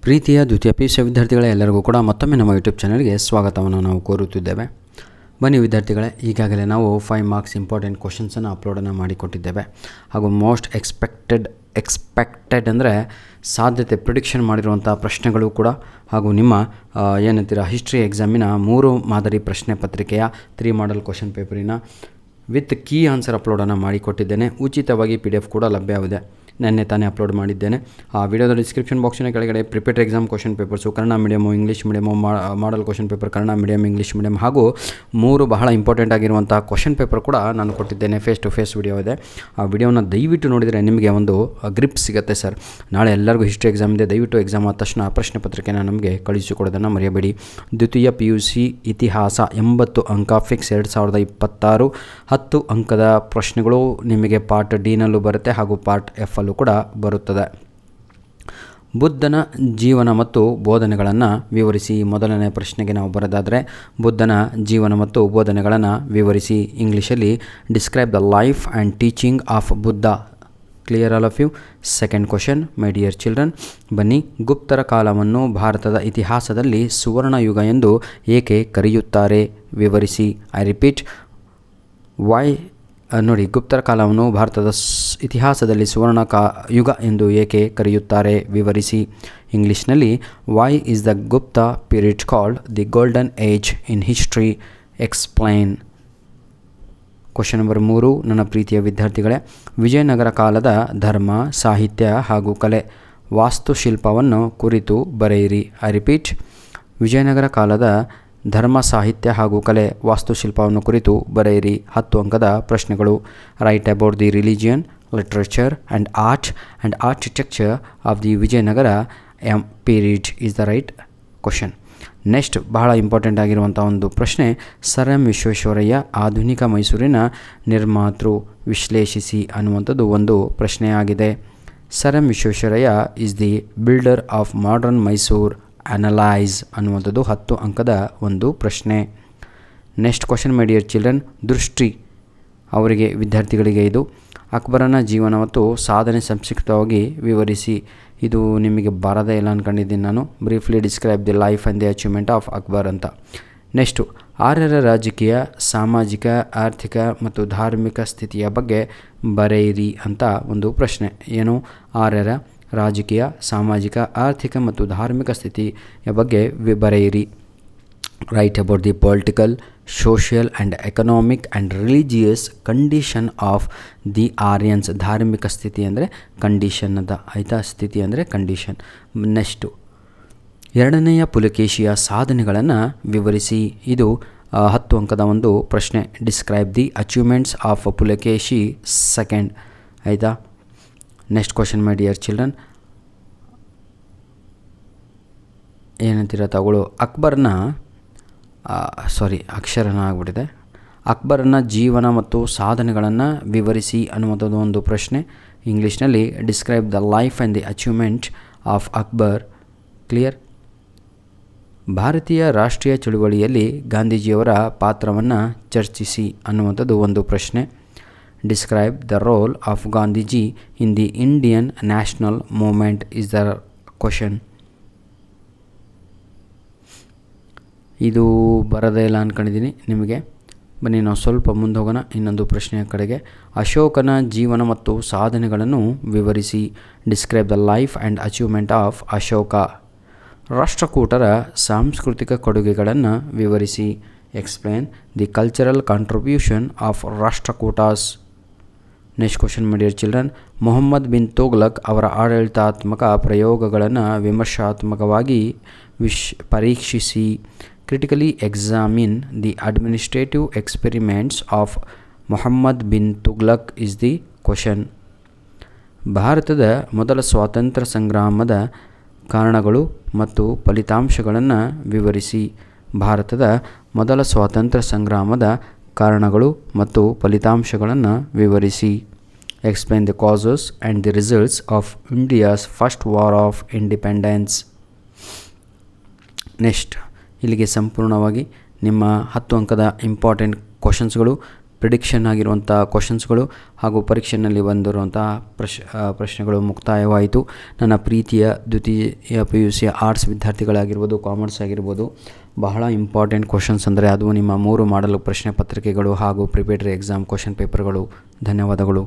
ಪ್ರೀತಿಯ ದ್ವಿತೀಯ PUC ವಿದ್ಯಾರ್ಥಿಗಳ ಎಲ್ಲರಿಗೂ ಕೂಡ ಮತ್ತೊಮ್ಮೆ ನಮ್ಮ ಯೂಟ್ಯೂಬ್ ಚಾನಲ್ಗೆ ಸ್ವಾಗತವನ್ನು ನಾವು ಕೋರುತ್ತಿದ್ದೇವೆ. ಬನ್ನಿ ವಿದ್ಯಾರ್ಥಿಗಳೇ, ಈಗಾಗಲೇ ನಾವು 5 ಮಾರ್ಕ್ಸ್ ಇಂಪಾರ್ಟೆಂಟ್ ಕ್ವಶನ್ಸನ್ನು ಅಪ್ಲೋಡನ್ನು ಮಾಡಿಕೊಟ್ಟಿದ್ದೇವೆ. ಹಾಗೂ ಮೋಸ್ಟ್ ಎಕ್ಸ್ಪೆಕ್ಟೆಡ್ ಅಂದರೆ ಸಾಧ್ಯತೆ ಪ್ರಿಡಿಕ್ಷನ್ ಮಾಡಿರುವಂಥ ಪ್ರಶ್ನೆಗಳು ಕೂಡ ಹಾಗೂ ನಿಮ್ಮ ಏನಂತೀರ ಹಿಸ್ಟ್ರಿ ಎಕ್ಸಾಮಿನ 3 ಮಾದರಿ ಪ್ರಶ್ನೆ ಪತ್ರಿಕೆಯ 3 ಮಾಡೆಲ್ ಕ್ವಶನ್ ಪೇಪರಿನ ವಿತ್ ಕೀ ಆನ್ಸರ್ ಅಪ್ಲೋಡನ್ನು ಮಾಡಿಕೊಟ್ಟಿದ್ದೇನೆ. ಉಚಿತವಾಗಿ PDF ಕೂಡ ಲಭ್ಯವಿದೆ. ನೆನ್ನೆ ತಾನೇ ಅಪ್ಲೋಡ್ ಮಾಡಿದ್ದೇನೆ. ಆ ವಿಡಿಯೋದ ಡಿಸ್ಕ್ರಿಪ್ಷನ್ ಬಾಕ್ಸಿನ ಕೆಳಗಡೆ prepared exam question papers Kannada medium, English medium, model question paper Kannada medium, English medium ಹಾಗೂ 3 ಬಹಳ ಇಂಪಾರ್ಟೆಂಟ್ ಆಗಿರುವಂಥ ಕ್ವಶನ್ ಪೇಪರ್ ಕೂಡ ನಾನು ಕೊಟ್ಟಿದ್ದೇನೆ. ಫೇಸ್ ಟು ಫೇಸ್ ವಿಡಿಯೋ ಇದೆ. ಆ ವಿಡಿಯೋನ ದಯವಿಟ್ಟು ನೋಡಿದರೆ ನಿಮಗೆ ಒಂದು ಗ್ರಿಪ್ ಸಿಗುತ್ತೆ ಸರ್. ನಾಳೆ ಎಲ್ಲರಿಗೂ ಹಿಸ್ಟ್ರಿ ಎಕ್ಸಾಮ್ ಇದೆ. ದಯವಿಟ್ಟು ಎಕ್ಸಾಮ್ ಆದ ತಕ್ಷಣ ಪ್ರಶ್ನೆ ಪತ್ರಿಕೆನ ನಮಗೆ ಕಳಿಸಿಕೊಡೋದನ್ನು ಮರೆಯಬೇಡಿ. ದ್ವಿತೀಯ PUC ಇತಿಹಾಸ 80 ಅಂಕ ಫಿಕ್ಸ್ 2026 10 ಅಂಕದ ಪ್ರಶ್ನೆಗಳು ನಿಮಗೆ ಪಾರ್ಟ್ ಡಿನಲ್ಲೂ ಬರುತ್ತೆ ಹಾಗೂ ಪಾರ್ಟ್ F ಕೂಡ ಬರುತ್ತದೆ. ಬುದ್ಧನ ಜೀವನ ಮತ್ತು ಬೋಧನೆಗಳನ್ನು ವಿವರಿಸಿ. ಮೊದಲನೇ ಪ್ರಶ್ನೆಗೆ ನಾವು ಬರೋದಾದರೆ ಬುದ್ಧನ ಜೀವನ ಮತ್ತು ಬೋಧನೆಗಳನ್ನು ವಿವರಿಸಿ. ಇಂಗ್ಲೀಷಲ್ಲಿ describe the life and teaching of Buddha. Clear all of you? Second question, my dear children, ಬನ್ನಿ. ಗುಪ್ತರ ಕಾಲವನ್ನು ಭಾರತದ ಇತಿಹಾಸದಲ್ಲಿ ಸುವರ್ಣ ಯುಗ ಎಂದು ಏಕೆ ಕರೆಯುತ್ತಾರೆ? ವಿವರಿಸಿ. ಐ ರಿಪೀಟ್, ವೈ ನೋಡಿ, ಗುಪ್ತರ ಕಾಲವನ್ನು ಭಾರತದ ಇತಿಹಾಸದಲ್ಲಿ ಸುವರ್ಣ ಯುಗ ಎಂದು ಏಕೆ ಕರೆಯುತ್ತಾರೆ? ವಿವರಿಸಿ. ಇಂಗ್ಲೀಷ್ನಲ್ಲಿ why is the Gupta period called the golden age in history? Explain. Question number 3, ನನ್ನ ಪ್ರೀತಿಯ ವಿದ್ಯಾರ್ಥಿಗಳೇ, ವಿಜಯನಗರ ಕಾಲದ ಧರ್ಮ, ಸಾಹಿತ್ಯ ಹಾಗೂ ಕಲೆ, ವಾಸ್ತುಶಿಲ್ಪವನ್ನು ಕುರಿತು ಬರೆಯಿರಿ. ಐ ರಿಪೀಟ್, ವಿಜಯನಗರ ಕಾಲದ ಧರ್ಮ, ಸಾಹಿತ್ಯ ಹಾಗೂ ಕಲೆ, ವಾಸ್ತುಶಿಲ್ಪವನ್ನು ಕುರಿತು ಬರೆಯಿರಿ. 10 ಅಂಕದ ಪ್ರಶ್ನೆಗಳು. Write about the religion, literature and art and architecture of the Vijayanagara period is the right question. Next ಬಹಳ ಇಂಪಾರ್ಟೆಂಟ್ ಆಗಿರುವಂಥ ಒಂದು ಪ್ರಶ್ನೆ, ಸರ್ ಎಂ ವಿಶ್ವೇಶ್ವರಯ್ಯ ಆಧುನಿಕ ಮೈಸೂರಿನ ನಿರ್ಮಾತೃ, ವಿಶ್ಲೇಷಿಸಿ ಅನ್ನುವಂಥದ್ದು ಒಂದು ಪ್ರಶ್ನೆಯಾಗಿದೆ. Sir M Visvesvaraya is the builder of modern Mysore. Analyse ಅನ್ನುವಂಥದ್ದು 10 ಅಂಕದ ಒಂದು ಪ್ರಶ್ನೆ. Next question, my dear children, ದೃಷ್ಟಿ ಅವರಿಗೆ ವಿದ್ಯಾರ್ಥಿಗಳಿಗೆ ಇದು. ಅಕ್ಬರನ ಜೀವನ ಮತ್ತು ಸಾಧನೆ ಸಂಕ್ಷಿಪ್ತವಾಗಿ ವಿವರಿಸಿ. ಇದು ನಿಮಗೆ ಬರದೇ ಇಲ್ಲ ಅಂದ್ಕೊಂಡಿದ್ದೀನಿ ನಾನು. Briefly describe the life and the achievement of Akbar ಅಂತ. ನೆಕ್ಸ್ಟು, ಆರ್ಯರ ರಾಜಕೀಯ, ಸಾಮಾಜಿಕ, ಆರ್ಥಿಕ ಮತ್ತು ಧಾರ್ಮಿಕ ಸ್ಥಿತಿಯ ಬಗ್ಗೆ ಬರೆಯಿರಿ ಅಂತ ಒಂದು ಪ್ರಶ್ನೆ. ಏನು? ಆರ್ಯರ ರಾಜಕೀಯ, ಸಾಮಾಜಿಕ, ಆರ್ಥಿಕ ಮತ್ತು ಧಾರ್ಮಿಕ ಸ್ಥಿತಿಯ ಬಗ್ಗೆ ಬರೆಯಿರಿ. Write about the political, social and economic and religious condition of the Aryans. ಧಾರ್ಮಿಕ ಸ್ಥಿತಿ ಅಂದರೆ ಕಂಡೀಷನ್ ಅಂತ, ಆಯಿತಾ? ಸ್ಥಿತಿ ಅಂದರೆ ಕಂಡೀಷನ್. ನೆಕ್ಸ್ಟು, 2ನೆಯ ಪುಲಕೇಶಿಯ ಸಾಧನೆಗಳನ್ನು ವಿವರಿಸಿ. ಇದು 10 ಅಂಕದ ಒಂದು ಪ್ರಶ್ನೆ. Describe the achievements of Pulakeshi second. ಆಯಿತಾ? Next question, my dear children, ಏನಂತೀರ ತಗೊಳ್ಳು. ಅಕ್ಷರನ ಆಗ್ಬಿಟ್ಟಿದೆ. ಅಕ್ಬರನ ಜೀವನ ಮತ್ತು ಸಾಧನೆಗಳನ್ನು ವಿವರಿಸಿ ಅನ್ನುವಂಥದ್ದು ಒಂದು ಪ್ರಶ್ನೆ. ಇಂಗ್ಲೀಷ್ನಲ್ಲಿ describe the life and the achievement of Akbar. Clear? ಭಾರತೀಯ ರಾಷ್ಟ್ರೀಯ ಚಳುವಳಿಯಲ್ಲಿ ಗಾಂಧೀಜಿಯವರ ಪಾತ್ರವನ್ನು ಚರ್ಚಿಸಿ ಅನ್ನುವಂಥದ್ದು ಒಂದು ಪ್ರಶ್ನೆ. Describe the role of Gandhiji in the Indian national movement is the question. ಇದು ಬರೋದೇ ಇಲ್ಲ ಅಂದ್ಕೊಂಡಿದ್ದೀನಿ ನಿಮಗೆ. ಬನ್ನಿ ನಾವು ಸ್ವಲ್ಪ ಮುಂದೆ ಹೋಗೋಣ ಇನ್ನೊಂದು ಪ್ರಶ್ನೆಯ ಕಡೆಗೆ. ಅಶೋಕನ ಜೀವನ ಮತ್ತು ಸಾಧನೆಗಳನ್ನು ವಿವರಿಸಿ. Describe the life and achievement of Ashoka. ರಾಷ್ಟ್ರಕೂಟರ ಸಾಂಸ್ಕೃತಿಕ ಕೊಡುಗೆಗಳನ್ನು ವಿವರಿಸಿ. Explain the cultural contribution of Rashtrakutas. Next question, my dear children, Mohammad bin Tughlaq ಅವರ ಆಡಳಿತಾತ್ಮಕ ಪ್ರಯೋಗಗಳನ್ನು ವಿಮರ್ಶಾತ್ಮಕವಾಗಿ ಪರೀಕ್ಷಿಸಿ. Critically examine the administrative experiments of Mohammad bin Tughlaq is the question. ಭಾರತದ ಮೊದಲ ಸ್ವಾತಂತ್ರ್ಯ ಸಂಗ್ರಾಮದ ಕಾರಣಗಳು ಮತ್ತು ಫಲಿತಾಂಶಗಳನ್ನು ವಿವರಿಸಿ. ಭಾರತದ ಮೊದಲ ಸ್ವಾತಂತ್ರ್ಯ ಸಂಗ್ರಾಮದ ಕಾರಣಗಳು ಮತ್ತು ಫಲಿತಾಂಶಗಳನ್ನು ವಿವರಿಸಿ. Explain the causes and the results of India's first war of independence. Next, ಇಲ್ಲಿಗೆ ಸಂಪೂರ್ಣವಾಗಿ ನಿಮ್ಮ 10 ಅಂಕದ ಇಂಪಾರ್ಟೆಂಟ್ ಕ್ವಶನ್ಸ್ಗಳು ಪ್ರಿಡಿಕ್ಷನ್ ಆಗಿರುವಂಥ ಕ್ವಶನ್ಸ್ಗಳು ಹಾಗೂ ಪರೀಕ್ಷೆಯಲ್ಲಿ ಬಂದಿರುವಂಥ ಪ್ರಶ್ನೆಗಳು ಮುಕ್ತಾಯವಾಯಿತು. ನನ್ನ ಪ್ರೀತಿಯ ದ್ವಿತೀಯ PUC ಆರ್ಟ್ಸ್ ವಿದ್ಯಾರ್ಥಿಗಳಾಗಿರ್ಬೋದು, ಕಾಮರ್ಸ್ ಆಗಿರ್ಬೋದು, ಬಹಳ ಇಂಪಾರ್ಟೆಂಟ್ ಕ್ವಶನ್ಸ್ ಅಂದರೆ ಅದು ನಿಮ್ಮ 3 ಮಾಡಲ್ ಪ್ರಶ್ನೆ ಪತ್ರಿಕೆಗಳು ಹಾಗೂ ಪ್ರಿಪೇಟರಿ ಎಕ್ಸಾಮ್ ಕ್ವಶನ್ ಪೇಪರ್ಗಳು. ಧನ್ಯವಾದಗಳು.